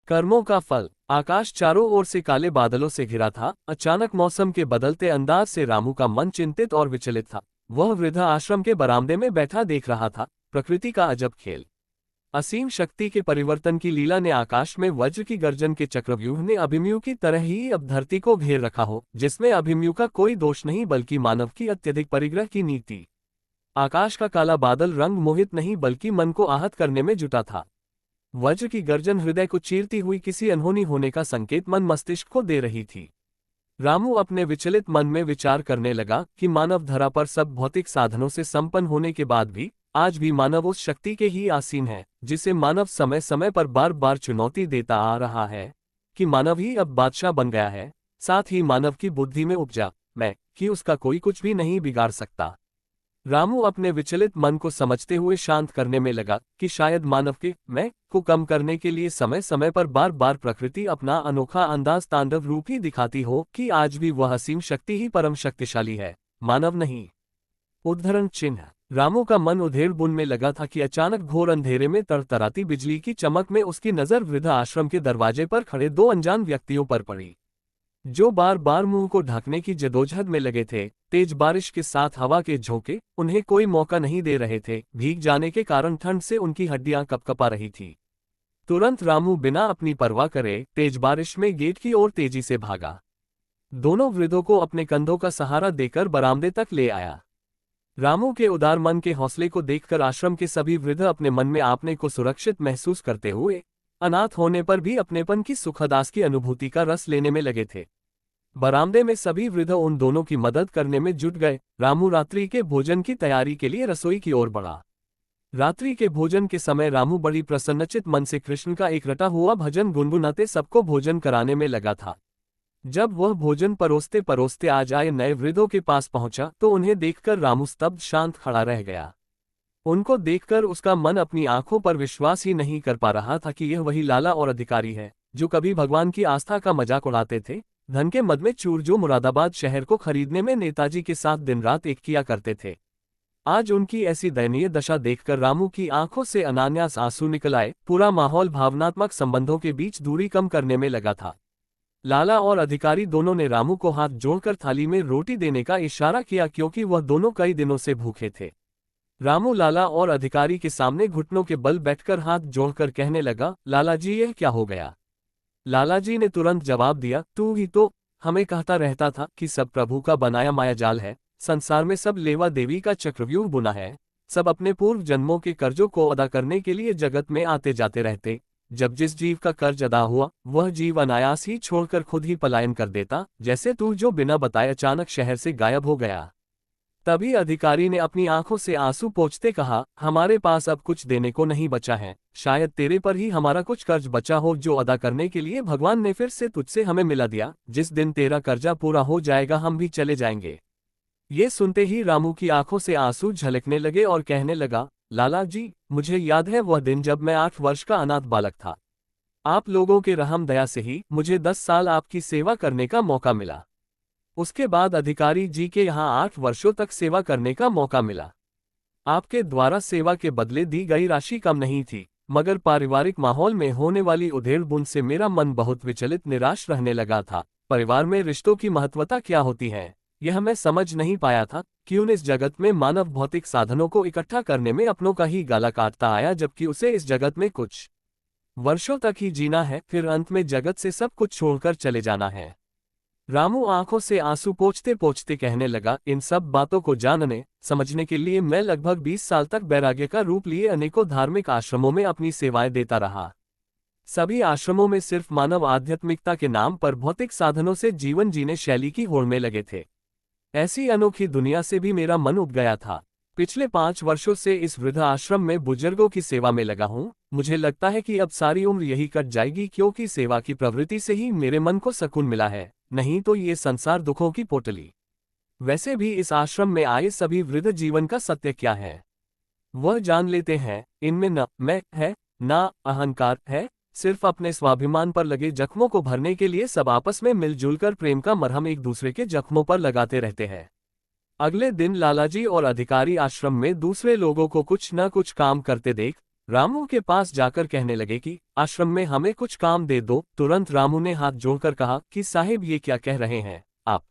कर्मों का फल। आकाश चारों ओर से काले बादलों से घिरा था। अचानक मौसम के बदलते अंदाज से रामू का मन चिंतित और विचलित था। वह वृद्धा आश्रम के बरामदे में बैठा देख रहा था प्रकृति का अजब खेल। असीम शक्ति के परिवर्तन की लीला ने आकाश में वज्र की गर्जन के चक्रव्यूह ने अभिमन्यु की तरह ही अब धरती को घेर रखा हो, जिसमें अभिमन्यु का कोई दोष नहीं बल्कि मानव की अत्यधिक परिग्रह की नीति। आकाश का काला बादल रंग मोहित नहीं बल्कि मन को आहत करने में जुटा था। वज्र की गर्जन हृदय को चीरती हुई किसी अनहोनी होने का संकेत मन मस्तिष्क को दे रही थी। रामू अपने विचलित मन में विचार करने लगा कि मानव धरा पर सब भौतिक साधनों से संपन्न होने के बाद भी आज भी मानव उस शक्ति के ही आसीन है जिसे मानव समय समय पर बार बार चुनौती देता आ रहा है कि मानव ही अब बादशाह बन गया है। साथ ही मानव की बुद्धि में उपजा मैं कि उसका कोई कुछ भी नहीं बिगाड़ सकता। रामू अपने विचलित मन को समझते हुए शांत करने में लगा कि शायद मानव के मैं को कम करने के लिए समय समय पर बार बार प्रकृति अपना अनोखा अंदाज तांडव रूप ही दिखाती हो कि आज भी वह असीम शक्ति ही परम शक्तिशाली है, मानव नहीं। उद्धरण चिन्ह। रामू का मन उधेड़ बुन में लगा था कि अचानक घोर अंधेरे में तड़तड़ाती बिजली की चमक में उसकी नजर वृद्धा आश्रम के दरवाजे पर खड़े दो अनजान व्यक्तियों पर पड़ी, जो बार बार मुंह को ढकने की जदोजहद में लगे थे। तेज बारिश के साथ हवा के झोंके उन्हें कोई मौका नहीं दे रहे थे। भीग जाने के कारण ठंड से उनकी हड्डियां कपकपा रही थी। तुरंत रामू बिना अपनी परवाह करे तेज बारिश में गेट की ओर तेजी से भागा। दोनों वृद्धों को अपने कंधों का सहारा देकर बरामदे तक ले आया। रामू के उदार मन के हौसले को देखकर आश्रम के सभी वृद्ध अपने मन में अपने को सुरक्षित महसूस करते हुए अनाथ होने पर भी अपनेपन की सुखदास की अनुभूति का रस लेने में लगे थे। बरामदे में सभी वृद्ध उन दोनों की मदद करने में जुट गए। रामू रात्रि के भोजन की तैयारी के लिए रसोई की ओर बढ़ा। रात्रि के भोजन के समय रामू बड़ी प्रसन्नचित मन से कृष्ण का एक रटा हुआ भजन गुनगुनाते सबको भोजन कराने में लगा था। जब वह भोजन परोसते परोसते आज आए नए वृद्धों के पास पहुंचा तो उन्हें देखकर रामू स्तब्ध शांत खड़ा रह गया। उनको देखकर उसका मन अपनी आंखों पर विश्वास ही नहीं कर पा रहा था कि यह वही लाला और अधिकारी है जो कभी भगवान की आस्था का मजाक उड़ाते थे। धन के मद में चूर जो मुरादाबाद शहर को खरीदने में नेताजी के साथ दिन रात एक किया करते थे। आज उनकी ऐसी दयनीय दशा देखकर रामू की आंखों से अनायास आंसू निकल आए। पूरा माहौल भावनात्मक संबंधों के बीच दूरी कम करने में लगा था। लाला और अधिकारी दोनों ने रामू को हाथ जोड़कर थाली में रोटी देने का इशारा किया क्योंकि वह दोनों कई दिनों से भूखे थे। रामू लाला और अधिकारी के सामने घुटनों के बल बैठकर हाथ जोड़कर कहने लगा, लाला जी यह क्या हो गया। लाला जी ने तुरंत जवाब दिया, तू ही तो हमें कहता रहता था कि सब प्रभु का बनाया मायाजाल है। संसार में सब लेवा देवी का चक्रव्यूह बुना है। सब अपने पूर्व जन्मों के कर्जों को अदा करने के लिए जगत में आते जाते रहते। जब जिस जीव का कर्ज अदा हुआ वह जीव अनायास ही छोड़कर खुद ही पलायन कर देता, जैसे तू जो बिना बताए अचानक शहर से गायब हो गया। तभी अधिकारी ने अपनी आंखों से आंसू पोंछते कहा, हमारे पास अब कुछ देने को नहीं बचा है। शायद तेरे पर ही हमारा कुछ कर्ज बचा हो जो अदा करने के लिए भगवान ने फिर से तुझसे हमें मिला दिया। जिस दिन तेरा कर्जा पूरा हो जाएगा हम भी चले जाएंगे। ये सुनते ही रामू की आंखों से आंसू झलकने लगे और कहने लगा, लाला जी मुझे याद है वह दिन जब मैं 8 वर्ष का अनाथ बालक था। आप लोगों के रहम दया से ही मुझे 10 साल आपकी सेवा करने का मौका मिला। उसके बाद अधिकारी जी के यहाँ 8 वर्षों तक सेवा करने का मौका मिला। आपके द्वारा सेवा के बदले दी गई राशि कम नहीं थी, मगर पारिवारिक माहौल में होने वाली उधेड़-बुन से मेरा मन बहुत विचलित निराश रहने लगा था। परिवार में रिश्तों की महत्वता क्या होती है यह मैं समझ नहीं पाया था। क्यों इस जगत में मानव भौतिक साधनों को इकट्ठा करने में अपनों का ही गाला काटता आया, जबकि उसे इस जगत में कुछ वर्षों तक ही जीना है, फिर अंत में जगत से सब कुछ छोड़कर चले जाना है। रामू आंखों से आंसू पोंछते पोंछते कहने लगा, इन सब बातों को जानने समझने के लिए मैं लगभग 20 साल तक वैराग्य का रूप लिए अनेकों धार्मिक आश्रमों में अपनी सेवाएं देता रहा। सभी आश्रमों में सिर्फ मानव आध्यात्मिकता के नाम पर भौतिक साधनों से जीवन जीने शैली की होड़ में लगे थे। ऐसी अनोखी दुनिया से भी मेरा मन उब गया था। पिछले 5 वर्षों से इस वृद्ध आश्रम में बुजुर्गों की सेवा में लगा हूँ। मुझे लगता है कि अब सारी उम्र यही कट जाएगी, क्योंकि सेवा की प्रवृत्ति से ही मेरे मन को सुकून मिला है, नहीं तो ये संसार दुखों की पोटली। वैसे भी इस आश्रम में आए सभी वृद्ध जीवन का सत्य क्या है वह जान लेते हैं। इनमें न मैं है न अहंकार है, सिर्फ अपने स्वाभिमान पर लगे जख्मों को भरने के लिए सब आपस में मिलजुल कर प्रेम का मरहम एक दूसरे के जख्मों पर लगाते रहते हैं। अगले दिन लालाजी और अधिकारी आश्रम में दूसरे लोगों को कुछ न कुछ काम करते देख रामू के पास जाकर कहने लगे कि आश्रम में हमें कुछ काम दे दो। तुरंत रामू ने हाथ जोड़कर कहा कि साहिब ये क्या कह रहे हैं आप।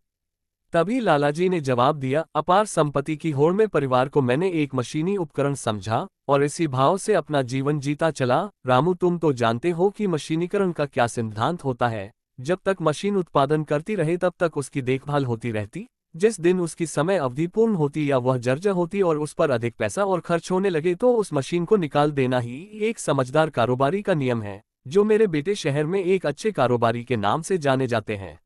तभी लालाजी ने जवाब दिया, अपार संपत्ति की होड़ में परिवार को मैंने एक मशीनी उपकरण समझा और इसी भाव से अपना जीवन जीता चला। रामू तुम तो जानते हो कि मशीनीकरण का क्या सिद्धांत होता है। जब तक मशीन उत्पादन करती रहे तब तक उसकी देखभाल होती रहती। जिस दिन उसकी समय अवधि पूर्ण होती या वह जर्जर होती और उस पर अधिक पैसा और खर्च होने लगे तो उस मशीन को निकाल देना ही एक समझदार कारोबारी का नियम है, जो मेरे बेटे शहर में एक अच्छे कारोबारी के नाम से जाने जाते हैं।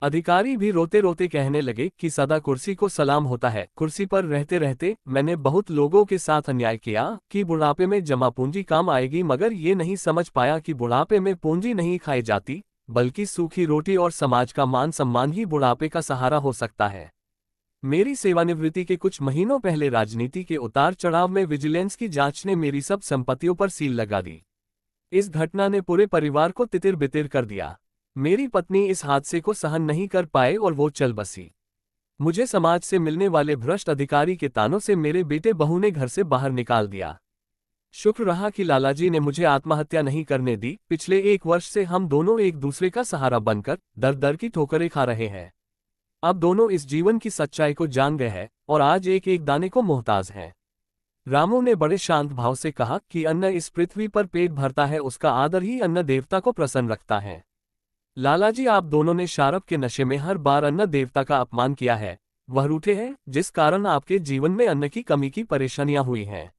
अधिकारी भी रोते रोते कहने लगे कि सदा कुर्सी को सलाम होता है। कुर्सी पर रहते रहते मैंने बहुत लोगों के साथ अन्याय किया कि बुढ़ापे में जमा पूंजी काम आएगी, मगर ये नहीं समझ पाया कि बुढ़ापे में पूंजी नहीं खाई जाती, बल्कि सूखी रोटी और समाज का मान सम्मान ही बुढ़ापे का सहारा हो सकता है। मेरी सेवानिवृत्ति के कुछ महीनों पहले राजनीति के उतार चढ़ाव में विजिलेंस की जांच ने मेरी सब संपत्तियों पर सील लगा दी। इस घटना ने पूरे परिवार को तितिर बितिर कर दिया। मेरी पत्नी इस हादसे को सहन नहीं कर पाए और वो चल बसी। मुझे समाज से मिलने वाले भ्रष्ट अधिकारी के तानों से मेरे बेटे बहू ने घर से बाहर निकाल दिया। शुक्र रहा कि लालाजी ने मुझे आत्महत्या नहीं करने दी। पिछले 1 वर्ष से हम दोनों एक दूसरे का सहारा बनकर दर दर की ठोकरें खा रहे हैं। अब दोनों इस जीवन की सच्चाई को जान गए हैं और आज एक एक दाने को मोहताज हैं। रामू ने बड़े शांत भाव से कहा कि अन्न इस पृथ्वी पर पेट भरता है, उसका आदर ही अन्न देवता को प्रसन्न रखता है। लालाजी, आप दोनों ने शराब के नशे में हर बार अन्न देवता का अपमान किया है। वह रूठे हैं, जिस कारण आपके जीवन में अन्न की कमी की परेशानियां हुई हैं।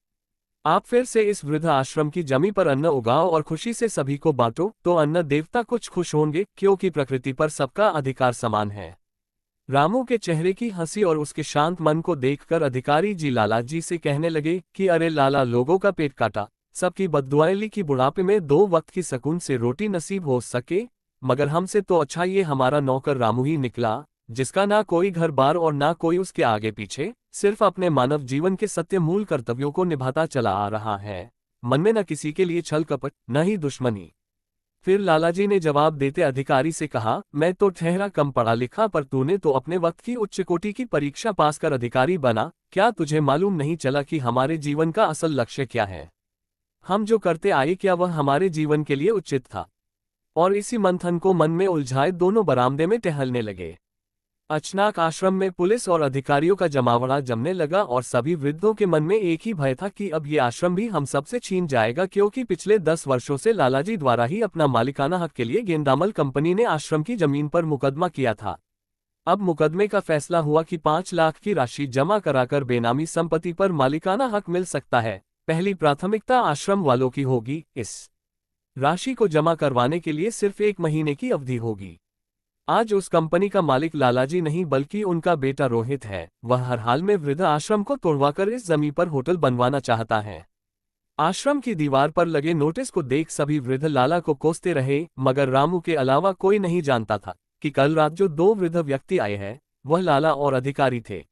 आप फिर से इस वृद्ध आश्रम की जमीन पर अन्न उगाओ और खुशी से सभी को बांटो, तो अन्न देवता कुछ खुश होंगे, क्योंकि प्रकृति पर सबका अधिकार समान है। रामू के चेहरे की हंसी और उसके शांत मन को देखकर अधिकारी जी लालाजी से कहने लगे कि अरे लाला, लोगों का पेट काटा, सबकी बद्दुआएं ली कि बुढ़ापे में 2 वक्त की सुकून से रोटी नसीब हो सके, मगर हमसे तो अच्छा ये हमारा नौकर रामू ही निकला, जिसका ना कोई घर बार और ना कोई उसके आगे पीछे, सिर्फ अपने मानव जीवन के सत्य मूल कर्तव्यों को निभाता चला आ रहा है। मन में न किसी के लिए छल कपट, न ही दुश्मनी। फिर लालाजी ने जवाब देते अधिकारी से कहा, मैं तो ठहरा कम पढ़ा लिखा, पर तूने तो अपने वक्त की उच्च कोटि की परीक्षा पास कर अधिकारी बना। क्या तुझे मालूम नहीं चला कि हमारे जीवन का असल लक्ष्य क्या है? हम जो करते आए, क्या वह हमारे जीवन के लिए उचित था? और इसी मंथन को मन में उलझाए दोनों बरामदे में टहलने लगे। अचानक आश्रम में पुलिस और अधिकारियों का जमावड़ा जमने लगा और सभी वृद्धों के मन में एक ही भय था कि अब ये आश्रम भी हम सबसे छीन जाएगा, क्योंकि पिछले 10 वर्षों से लालाजी द्वारा ही अपना मालिकाना हक के लिए गेंदामल कंपनी ने आश्रम की जमीन पर मुकदमा किया था। अब मुकदमे का फैसला हुआ कि 5 लाख की राशि जमा कराकर बेनामी संपत्ति पर मालिकाना हक मिल सकता है। पहली प्राथमिकता आश्रम वालों की होगी। इस राशि को जमा करवाने के लिए सिर्फ 1 महीने की अवधि होगी। आज उस कंपनी का मालिक लालाजी नहीं, बल्कि उनका बेटा रोहित है। वह हर हाल में वृद्ध आश्रम को तोड़वाकर इस जमीन पर होटल बनवाना चाहता है। आश्रम की दीवार पर लगे नोटिस को देख सभी वृद्ध लाला को कोसते रहे, मगर रामू के अलावा कोई नहीं जानता था कि कल रात जो 2 वृद्ध व्यक्ति आए हैं, वह लाला और अधिकारी थे।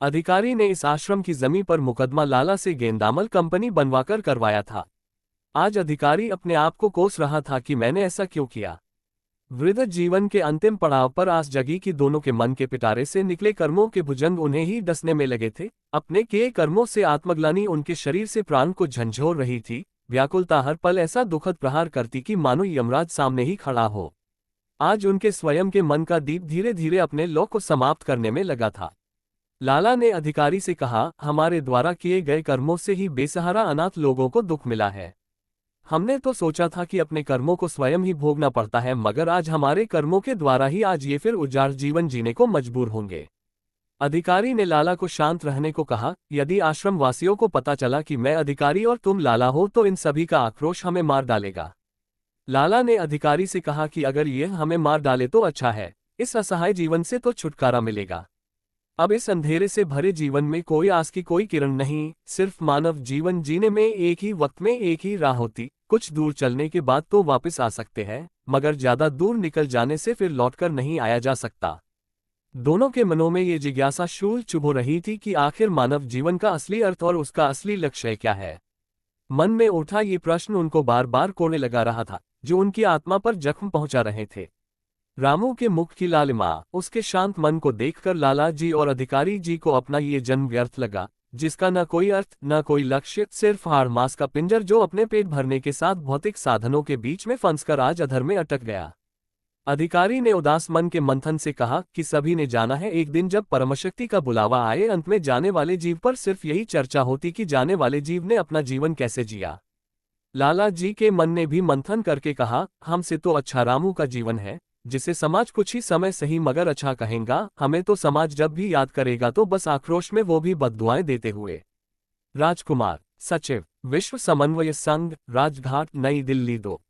अधिकारी ने इस आश्रम की जमीन पर मुकदमा लाला से गेंदामल कंपनी बनवाकर करवाया था। आज अधिकारी अपने आप को कोस रहा था कि मैंने ऐसा क्यों किया। वृद्ध जीवन के अंतिम पड़ाव पर आस जगी कि दोनों के मन के पिटारे से निकले कर्मों के भुजंग उन्हें ही डसने में लगे थे। अपने किए कर्मों से आत्मग्लानि उनके शरीर से प्राण को झंझोर रही थी। व्याकुलता हर पल ऐसा दुखद प्रहार करती कि मानो यमराज सामने ही खड़ा हो। आज उनके स्वयं के मन का दीप धीरे धीरे अपने लौ को समाप्त करने में लगा था। लाला ने अधिकारी से कहा, हमारे द्वारा किए गए कर्मों से ही बेसहारा अनाथ लोगों को दुख मिला है। हमने तो सोचा था कि अपने कर्मों को स्वयं ही भोगना पड़ता है, मगर आज हमारे कर्मों के द्वारा ही आज ये फिर उजाड़ जीवन जीने को मजबूर होंगे। अधिकारी ने लाला को शांत रहने को कहा, यदि आश्रम वासियों को पता चला कि मैं अधिकारी और तुम लाला हो तो इन सभी का आक्रोश हमें मार डालेगा। लाला ने अधिकारी से कहा कि अगर यह हमें मार डाले तो अच्छा है, इस असहाय जीवन से तो छुटकारा मिलेगा। अब इस अंधेरे से भरे जीवन में कोई आस की कोई किरण नहीं, सिर्फ मानव जीवन जीने में एक ही वक्त में एक ही राह होती। कुछ दूर चलने के बाद तो वापस आ सकते हैं, मगर ज्यादा दूर निकल जाने से फिर लौटकर नहीं आया जा सकता। दोनों के मनों में ये जिज्ञासा शूल चुभ रही थी कि आखिर मानव जीवन का असली अर्थ और उसका असली लक्ष्य क्या है। मन में उठा ये प्रश्न उनको बार बार कोड़ने लगा रहा था, जो उनकी आत्मा पर जख्म पहुंचा रहे थे। रामू के मुख की लालिमा, उसके शांत मन को देखकर लाला जी और अधिकारी जी को अपना ये जन्म व्यर्थ लगा। जिसका न कोई अर्थ न कोई लक्ष्य, सिर्फ हाड़ मांस का पिंजर जो अपने पेट भरने के साथ भौतिक साधनों के बीच में फंसकर आज अधर में अटक गया। अधिकारी ने उदास मन के मंथन से कहा कि सभी ने जाना है, एक दिन जब परमशक्ति का बुलावा आए, अंत में जाने वाले जीव पर सिर्फ यही चर्चा होती कि जाने वाले जीव ने अपना जीवन कैसे जिया। लाला जी के मन ने भी मंथन करके कहा, हमसे तो अच्छा रामू का जीवन है, जिसे समाज कुछ ही समय सही मगर अच्छा कहेगा, हमें तो समाज जब भी याद करेगा तो बस आक्रोश में वो भी बद्दुआएं देते हुए। राजकुमार, सचिव, विश्व समन्वय संघ, राजघाट, नई दिल्ली 2।